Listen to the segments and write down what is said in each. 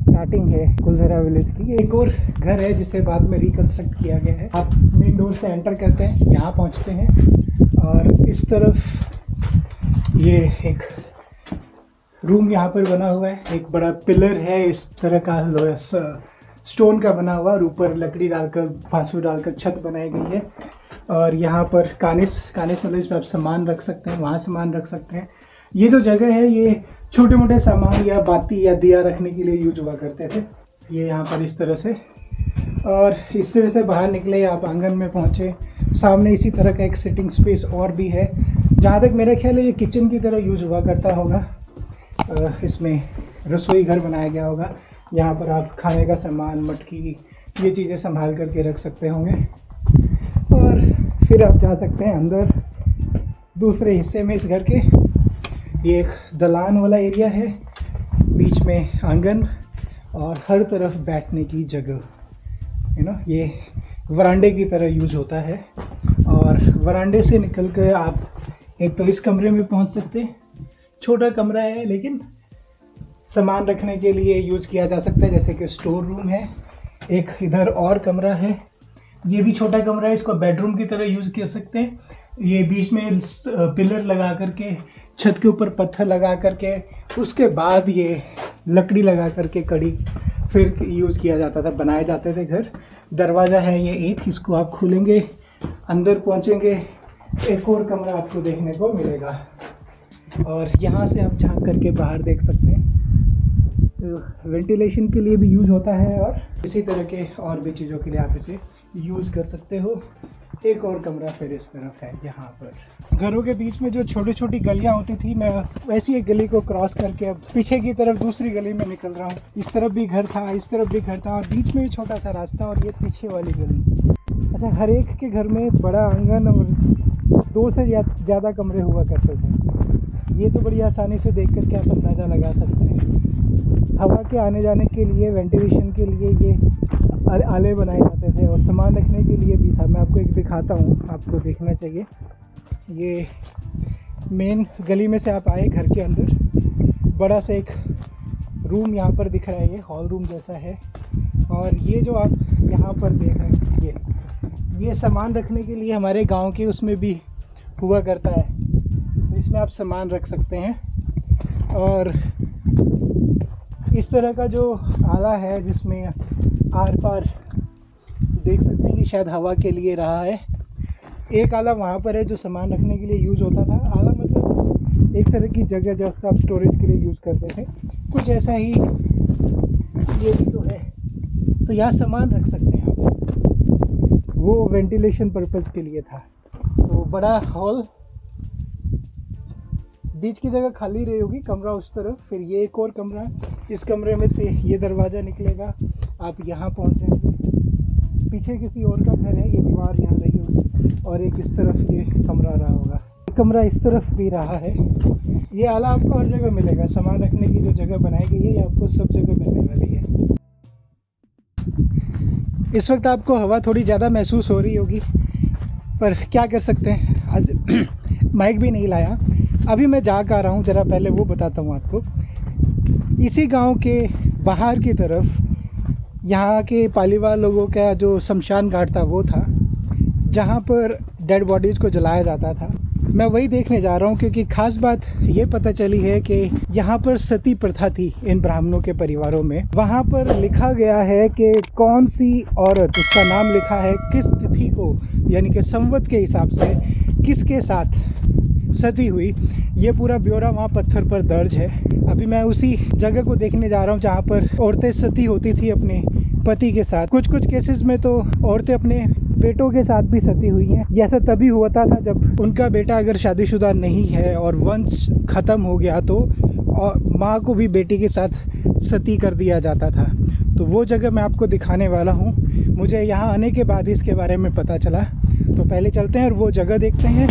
Starting है Kuldhara village की। एक और घर है जिसे बाद में रिकंस्ट्रक्ट किया गया है। आप मेन डोर से एंटर करते हैं, यहाँ पहुँचते हैं और इस तरफ ये एक रूम यहाँ पर बना हुआ है। एक बड़ा पिलर है इस तरह का, स्टोन का बना हुआ, और ऊपर लकड़ी डालकर बांसुरी डालकर छत बनाई गई है। और यहाँ पर कानिस मतलब इसमें आप सामान रख सकते हैं, वहाँ सामान रख सकते हैं। ये जो जगह है ये छोटे मोटे सामान या बाती या दिया रखने के लिए यूज हुआ करते थे। ये यहाँ पर इस तरह से, और इस तरह से बाहर निकले आप आंगन में पहुँचे। सामने इसी तरह का एक सिटिंग स्पेस और भी है। जहाँ तक मेरा ख्याल है ये किचन की तरह यूज हुआ करता होगा। इसमें रसोई घर बनाया गया होगा। यहाँ पर आप खाने का सामान, मटकी, ये चीज़ें संभाल करके रख सकते होंगे। और फिर आप जा सकते हैं अंदर दूसरे हिस्से में इस घर के। ये एक दलान वाला एरिया है, बीच में आंगन और हर तरफ बैठने की जगह। ये वरांडे की तरह यूज होता है। और वरांडे से निकल कर आप एक तो इस कमरे में पहुंच सकते हैं। छोटा कमरा है लेकिन सामान रखने के लिए यूज किया जा सकता है, जैसे कि स्टोर रूम है। एक इधर और कमरा है, ये भी छोटा कमरा है, इसको बेडरूम की तरह यूज कर सकते हैं। ये बीच में पिलर लगा करके, छत के ऊपर पत्थर लगा करके, उसके बाद ये लकड़ी लगा करके कड़ी फिर यूज़ किया जाता था, बनाए जाते थे घर। दरवाज़ा है ये एक, इसको आप खोलेंगे, अंदर पहुंचेंगे, एक और कमरा आपको देखने को मिलेगा। और यहाँ से आप झांक करके बाहर देख सकते हैं। तो वेंटिलेशन के लिए भी यूज़ होता है और इसी तरह के और भी चीज़ों के लिए आप इसे यूज़ कर सकते हो। एक और कमरा फिर इस तरफ है। यहाँ पर घरों के बीच में जो छोटी छोटी गलियाँ होती थी, मैं वैसी एक गली को क्रॉस करके अब पीछे की तरफ दूसरी गली में निकल रहा हूँ। इस तरफ भी घर था, इस तरफ भी घर था, और बीच में भी छोटा सा रास्ता, और ये पीछे वाली गली। अच्छा, हर एक के घर में बड़ा आंगन और 2 से ज़्यादा कमरे हुआ करते थे। ये तो बड़ी आसानी से देख करके आप अंदाज़ा लगा सकते हैं। हवा के आने जाने के लिए, वेंटिलेशन के लिए ये आले बनाए जाते थे, और सामान रखने के लिए भी था। मैं आपको एक दिखाता हूँ, आपको देखना चाहिए। ये मेन गली में से आप आए, घर के अंदर बड़ा सा एक रूम यहाँ पर दिख रहा है, ये हॉल रूम जैसा है। और ये जो आप यहाँ पर देख रहे हैं, ये सामान रखने के लिए हमारे गांव के उसमें भी हुआ करता है। इसमें आप सामान रख सकते हैं। और इस तरह का जो आला है जिसमें आर पार देख सकते हैं कि शायद हवा के लिए रहा है। एक आला वहाँ पर है जो सामान रखने के लिए यूज़ होता था। आला मतलब एक तरह की जगह जो आप स्टोरेज के लिए यूज़ करते थे, कुछ ऐसा ही ये भी तो है। तो यहाँ सामान रख सकते हैं आप, वो वेंटिलेशन पर्पज़ के लिए था। तो बड़ा हॉल, बीच की जगह खाली रही होगी, कमरा उस तरफ, फिर ये एक और कमरा, इस कमरे में से ये दरवाज़ा निकलेगा, आप यहाँ पहुँच जाएंगे। पीछे किसी और का घर है, ये दीवार यहाँ रही होगी, और एक इस तरफ ये कमरा रहा होगा, कमरा इस तरफ भी रहा है। ये आला आपको हर जगह मिलेगा। सामान रखने की जो जगह बनाई गई है ये आपको सब जगह मिलने वाली है। इस वक्त आपको हवा थोड़ी ज़्यादा महसूस हो रही होगी, पर क्या कर सकते हैं, आज माइक भी नहीं लाया। अभी मैं जा कर रहा हूँ, ज़रा पहले वो बताता हूँ आपको। इसी गांव के बाहर की तरफ यहाँ के पालीवाल लोगों का जो शमशान घाट था वो था, जहाँ पर डेड बॉडीज़ को जलाया जाता था। मैं वही देखने जा रहा हूँ, क्योंकि ख़ास बात ये पता चली है कि यहाँ पर सती प्रथा थी इन ब्राह्मणों के परिवारों में। वहाँ पर लिखा गया है कि कौन सी औरत, उसका नाम लिखा है, किस तिथि को, यानी कि संवत के हिसाब से किसके साथ सती हुई, ये पूरा ब्यौरा वहाँ पत्थर पर दर्ज है। अभी मैं उसी जगह को देखने जा रहा हूँ जहाँ पर औरतें सती होती थी अपने पति के साथ। कुछ कुछ केसेस में तो औरतें अपने बेटों के साथ भी सती हुई हैं। ये ऐसा तभी होता था जब उनका बेटा अगर शादीशुदा नहीं है और वंश खत्म हो गया, तो माँ को भी बेटी के साथ सती कर दिया जाता था। तो वो जगह मैं आपको दिखाने वाला हूँ। मुझे यहाँ आने के बाद इसके बारे में पता चला। तो पहले चलते हैं और वो जगह देखते हैं।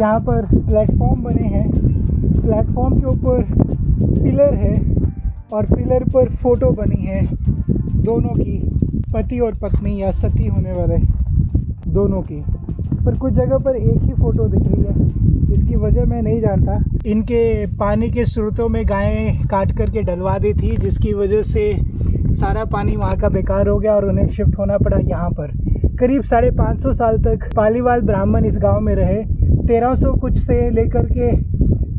यहाँ पर प्लेटफॉर्म बने हैं, प्लेटफॉर्म के ऊपर पिलर है और पिलर पर फ़ोटो बनी है दोनों की, पति और पत्नी या सती होने वाले दोनों की। पर कुछ जगह पर एक ही फ़ोटो दिख रही है, इसकी वजह मैं नहीं जानता। इनके पानी के स्रोतों में गायें काट करके डलवा दी थी, जिसकी वजह से सारा पानी वहाँ का बेकार हो गया और उन्हें शिफ्ट होना पड़ा यहाँ पर। करीब 550 साल तक पालीवाल ब्राह्मण इस गांव में रहे, 1300 कुछ से लेकर के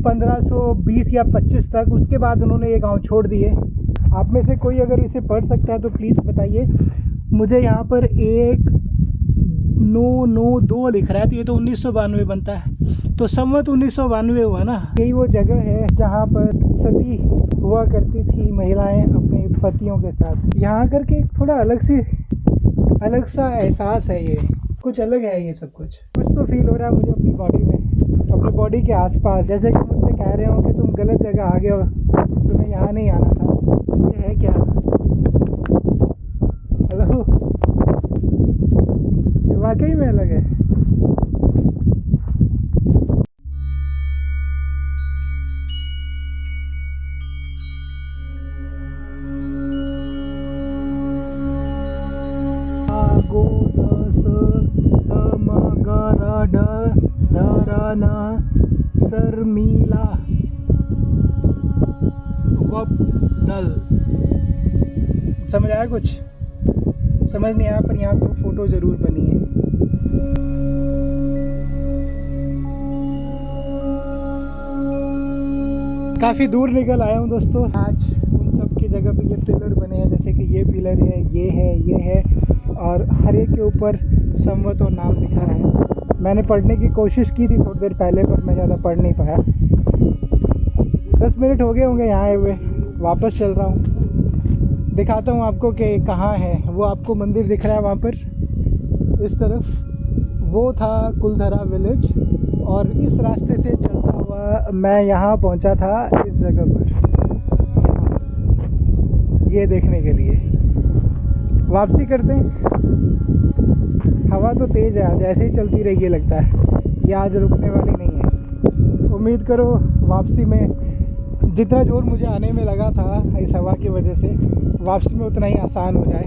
1520 या 25 तक। उसके बाद उन्होंने ये गांव छोड़ दिए। आप में से कोई अगर इसे पढ़ सकता है तो प्लीज़ बताइए मुझे। यहाँ पर 1992 लिख रहा है, तो ये तो 1992 बनता है, तो संवत 1992 हुआ ना। यही वो जगह है जहाँ पर सती हुआ करती थी महिलाएं अपने पतियों के साथ। यहाँ करके थोड़ा अलग सा एहसास है, ये कुछ अलग है। ये सब कुछ तो फील हो रहा है मुझे अपनी बॉडी में, अपने बॉडी के आसपास, जैसे कि मुझसे कह रहे हो कि तुम गलत जगह आ गए हो, तुम्हें यहाँ नहीं आना था। ये है क्या? हेलो, ये वाकई में अलग है। धराना शर्मिला वबदल। समझ आया? कुछ समझ नहीं आया, पर यहाँ तो फोटो जरूर बनी है। काफ़ी दूर निकल आया हूँ दोस्तों। आज उन सब की जगह पे ये पिलर बने हैं, जैसे कि ये पिलर है, ये है और हर एक के ऊपर संवत और नाम लिखा है। मैंने पढ़ने की कोशिश की थी थोड़ी देर पहले, पर मैं ज़्यादा पढ़ नहीं पाया। 10 मिनट हो गए होंगे यहाँ आए हुए, वापस चल रहा हूँ। दिखाता हूँ आपको कि कहाँ है वो। आपको मंदिर दिख रहा है वहाँ पर इस तरफ, वो था कुलधरा विलेज, और इस रास्ते से चलता हुआ मैं यहाँ पहुँचा था इस जगह पर, ये देखने के लिए। वापसी करते हैं। हवा तो तेज़ है आज, ऐसे ही चलती रहेगी लगता है, ये आज रुकने वाली नहीं है। उम्मीद करो वापसी में जितना जोर मुझे आने में लगा था इस हवा की वजह से, वापसी में उतना ही आसान हो जाए।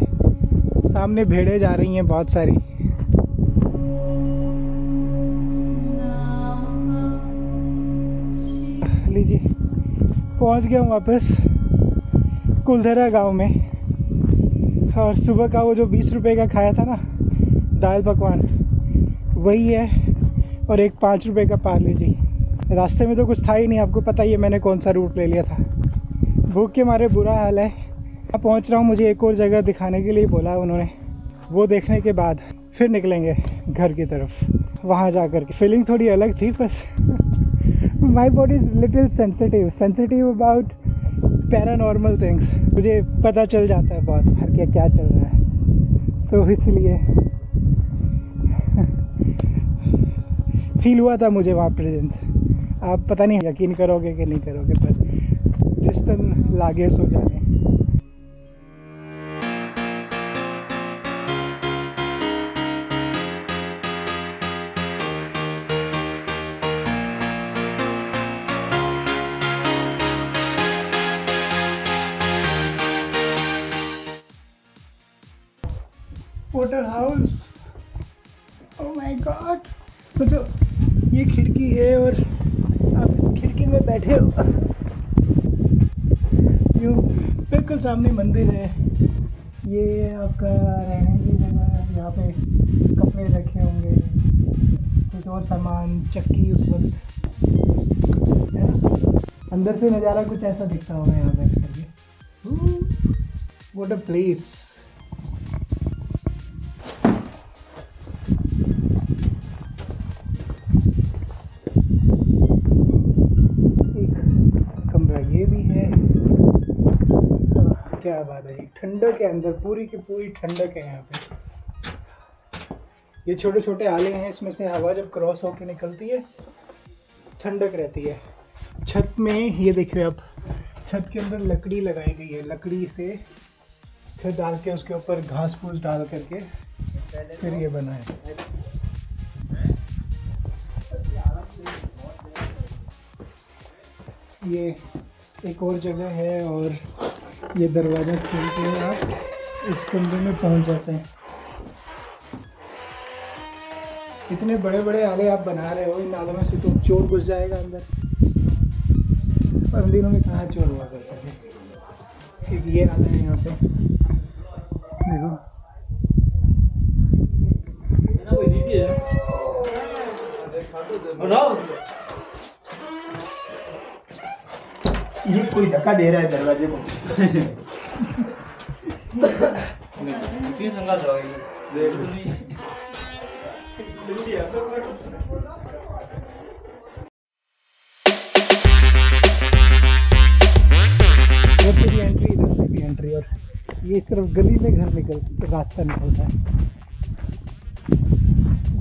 सामने भेड़ें जा रही हैं बहुत सारी। लीजिए, पहुंच गया हूँ वापस कुलधरा गांव में। और सुबह का वो जो 20 रुपए का खाया था ना दाल पकवान, वही है, और एक 5 रुपए का पार्ले जी। रास्ते में तो कुछ था ही नहीं, आपको पता ही है मैंने कौन सा रूट ले लिया था। भूख के मारे बुरा हाल है। अब पहुंच रहा हूँ, मुझे एक और जगह दिखाने के लिए बोला उन्होंने। वो देखने के बाद फिर निकलेंगे घर की तरफ। वहाँ जा कर के फीलिंग थोड़ी अलग थी बस। My body is little sensitive about paranormal things. मुझे पता चल जाता है बहुत बार कि क्या चल रहा है, सो इसलिए फील हुआ था मुझे वहाँ प्रेजेंस। आप पता नहीं यकीन करोगे कि नहीं करोगे, पर जिस दिन लागे सो जाने। Water house, oh my God. सोचो ये खिड़की है और आप इस खिड़की में बैठे हो, यूँ बिल्कुल सामने मंदिर है। ये आपका रहने की जगह, यहाँ पे कपड़े रखे होंगे, कुछ और सामान, चक्की उस वक्त है ना। अंदर से नज़ारा कुछ ऐसा दिखता होगा यहाँ बैठ करके। What a place. ये भी है, क्या बात है। ठंडक है अंदर, पूरी की पूरी ठंडक है यहाँ पे। ये छोटे छोटे आले हैं, इसमें से हवा जब क्रॉस होकर निकलती है ठंडक रहती है। छत में ये देखिए आप, छत के अंदर लकड़ी लगाई गई है, लकड़ी से छत डाल के उसके ऊपर घास फूस डाल करके फिर ये बना है। ये एक और जगह है और ये दरवाज़ा खोल के आप इस कमरे में पहुंच जाते हैं। इतने बड़े बड़े आले आप बना रहे हो, इन आलों में से तो चोर घुस जाएगा अंदर। और उन दिनों में कहाँ चोर हुआ करते थे। एक ये आला है यहाँ पे, देखो ये कोई धक्का दे रहा है दरवाजे को। इधर से भी एंट्री, इधर से भी एंट्री, और ये इस तरफ गली में घर रास्ता निकलता है।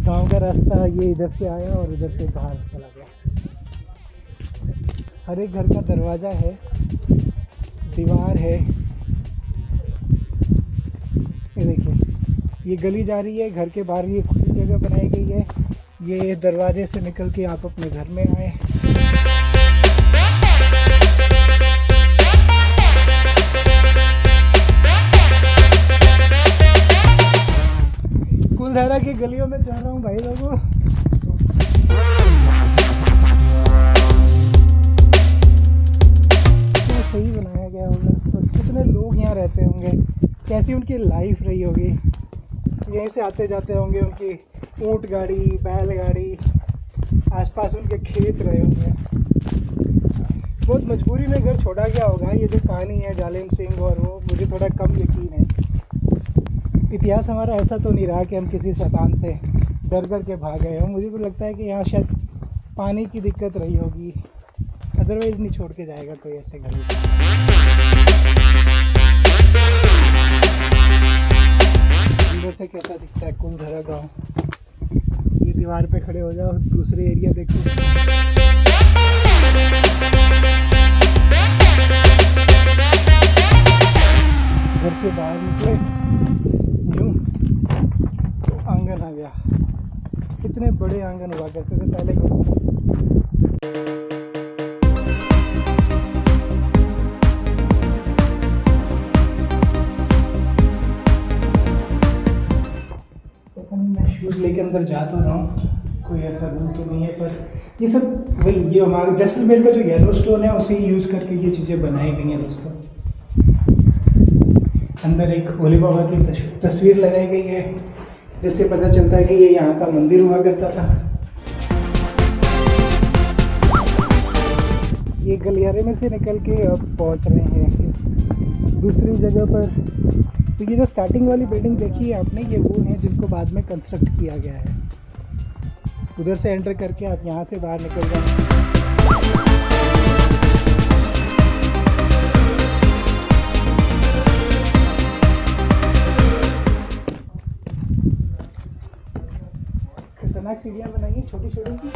गांव का रास्ता ये इधर से आया और इधर से बाहर चला गया। हर एक घर का दरवाज़ा है, दीवार है। ये देखिए, ये गली जा रही है, घर के बाहर ये खुली जगह बनाई गई है। ये दरवाजे से निकल के आप अपने घर में आए। कुलधारा की गलियों में जा रहा हूँ भाई लोगों। सही बनाया गया होगा, कितने लोग यहाँ रहते होंगे, कैसी उनकी लाइफ रही होगी। यहीं से आते जाते होंगे, उनकी ऊंट गाड़ी, बैलगाड़ी, आसपास उनके खेत रहे होंगे। बहुत मजबूरी में घर छोड़ा गया होगा। ये जो कहानी है जालिम सिंह और वो, मुझे थोड़ा कम यकीन है। इतिहास हमारा ऐसा तो नहीं रहा कि हम किसी शैतान से डर कर के भाग गए हों। मुझे तो लगता है कि यहाँ शायद पानी की दिक्कत रही होगी, अदरवाइज़ नहीं छोड़ के जाएगा कोई ऐसे घर। अंदर से कैसा दिखता है कुलधारा गांव। ये दीवार पे खड़े हो जाओ, दूसरे एरिया देखो। घर से बाहर निकले यूं तो आंगन आ गया। कितने बड़े आंगन हुआ करते थे पहले घरों में। शूज़ लेके अंदर जा तो रहा हूँ, कोई ऐसा रूल तो नहीं है, पर ये सब वही, ये हमारे जैसलमेर का जो येलो स्टोन है उसे यूज़ करके ये चीज़ें बनाई गई हैं दोस्तों। अंदर एक भोले बाबा की तस्वीर लगाई गई है, जिससे पता चलता है कि ये यहाँ का मंदिर हुआ करता था। ये गलियारे में से निकल के अब पहुँच रहे हैं इस दूसरी जगह पर। तो ये जो स्टार्टिंग वाली बिल्डिंग देखी है आपने, ये वो हैं जिनको बाद में कंस्ट्रक्ट किया गया है। उधर से एंटर करके आप यहाँ से बाहर निकल जाए। खतरनाक सीढ़ियाँ बनाई हैं छोटी छोटी।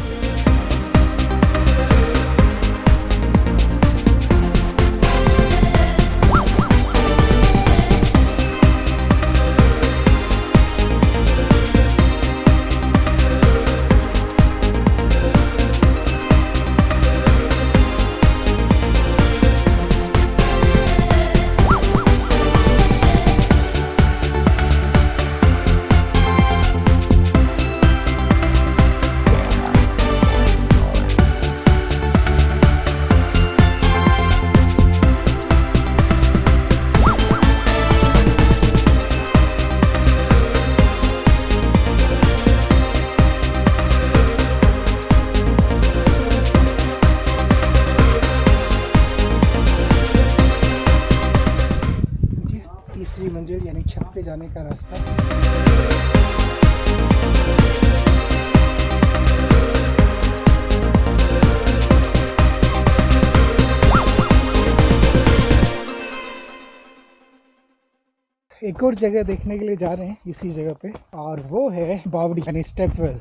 तीसरी मंजिल यानी छत पे जाने का रास्ता। एक और जगह देखने के लिए जा रहे हैं इसी जगह पे, और वो है बावड़ी यानी स्टेपवेल।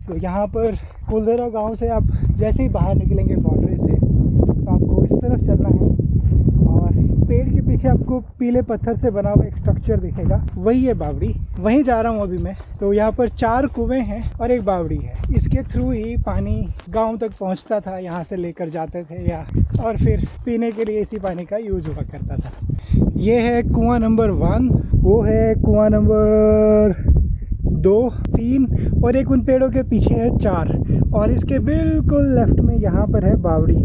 तो यहाँ पर कुलधारा गांव से आप जैसे ही बाहर निकलेंगे बॉर्डर से, तो आपको इस तरफ चलना है और पेड़ के पीछे पीछे आपको पीले पत्थर से बना हुआ एक स्ट्रक्चर दिखेगा, वही है बावड़ी। वहीं जा रहा हूँ अभी मैं। तो यहाँ पर 4 कुएं हैं और एक बावड़ी है। इसके थ्रू ही पानी गांव तक पहुँचता था, यहाँ से लेकर जाते थे या और फिर पीने के लिए इसी पानी का यूज़ हुआ करता था। ये है कुआं नंबर 1, वो है कुआं नंबर 2, 3 और एक उन पेड़ों के पीछे है 4 और इसके बिल्कुल लेफ्ट में यहाँ पर है बावड़ी।